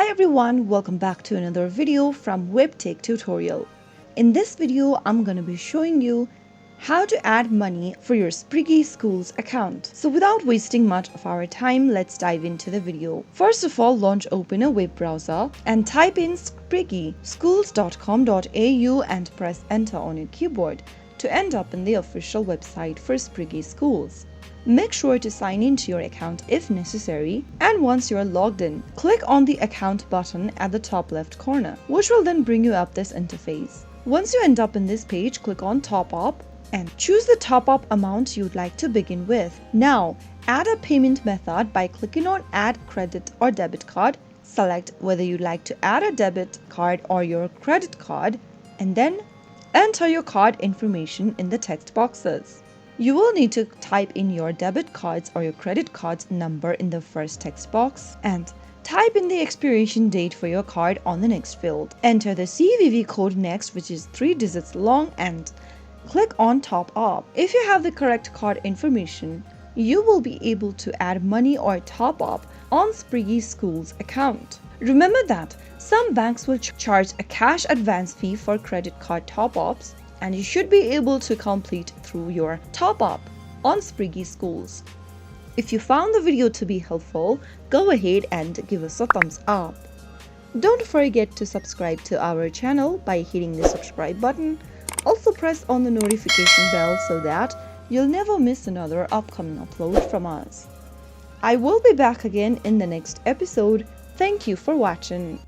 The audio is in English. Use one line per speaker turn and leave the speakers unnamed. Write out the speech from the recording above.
Hi everyone, welcome back to another video from Webtech Tutorial. In this video, I'm going to be showing you how to add money for your Spriggy Schools account. So without wasting much of our time, let's dive into the video. First of all, open a web browser and type in spriggyschools.com.au and press enter on your keyboard to end up in the official website for Spriggy Schools. Make sure to sign into your account if necessary, and once you are logged in, click on the account button at the top left corner, which will then bring you up this interface. Once you end up in this page, click on top up and choose the top up amount you'd like to begin with. Now, add a payment method by clicking on add credit or debit card. Select whether you'd like to add a debit card or your credit card, and then enter your card information in the text boxes. You will need to type in your debit card's or your credit card's number in the first text box and type in the expiration date for your card on the next field. Enter the CVV code next, which is 3 digits long, and click on top up. If you have the correct card information, you will be able to add money or top up on Spriggy Schools account. Remember that some banks will charge a cash advance fee for credit card top-ups, and you should be able to complete through your top-up on Spriggy Schools. If you found the video to be helpful, go ahead and give us a thumbs up. Don't forget to subscribe to our channel by hitting the subscribe button. Also press on the notification bell so that you'll never miss another upcoming upload from us. I will be back again in the next episode. Thank you for watching.